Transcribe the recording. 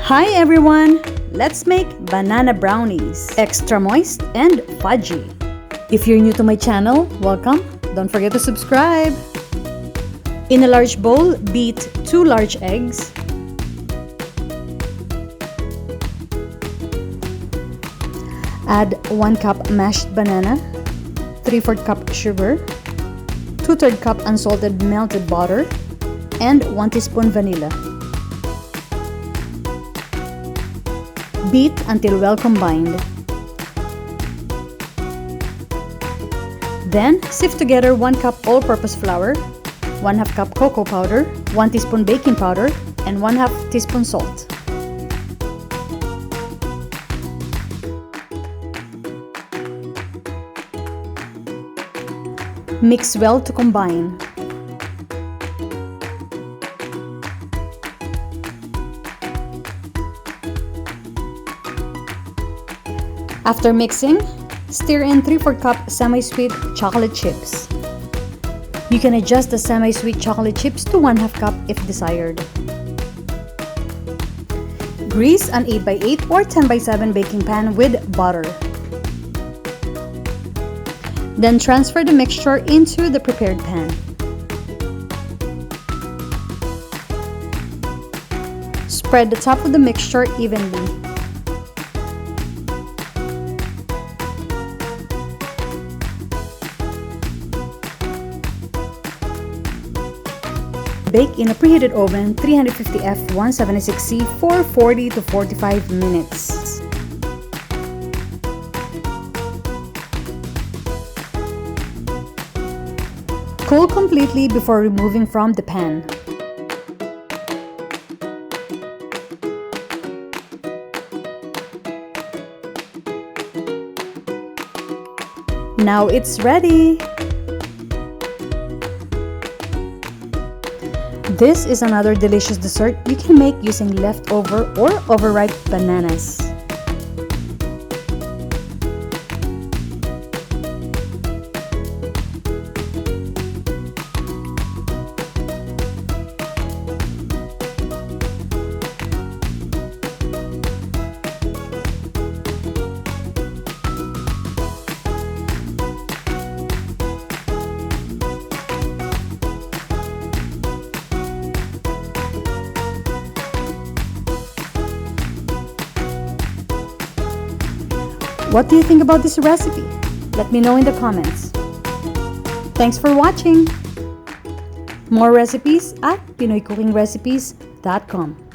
Hi everyone! Let's make banana brownies, extra moist and fudgy. If you're new to my channel, welcome. Don't forget to subscribe. In a large bowl, beat 2 large eggs, add 1 cup mashed banana, 3/4 cup sugar, 2/3 cup unsalted melted butter, and 1 teaspoon vanilla. Beat until well combined. Then, sift together 1 cup all-purpose flour, 1/2 cup cocoa powder, 1 teaspoon baking powder, and 1/2 teaspoon salt. Mix well to combine. After mixing, stir in 3/4 cup semi-sweet chocolate chips. You can adjust the semi-sweet chocolate chips to 1/2 cup if desired. Grease an 8x8 or 10x7 baking pan with butter. Then transfer the mixture into the prepared pan. Spread the top of the mixture evenly. Bake in a preheated oven 350 F 176C for 40 to 45 minutes. Cool completely before removing from the pan. Now it's ready! This is another delicious dessert you can make using leftover or overripe bananas. What do you think about this recipe? Let me know in the comments. Thanks for watching! More recipes at PinoyCookingRecipes.com.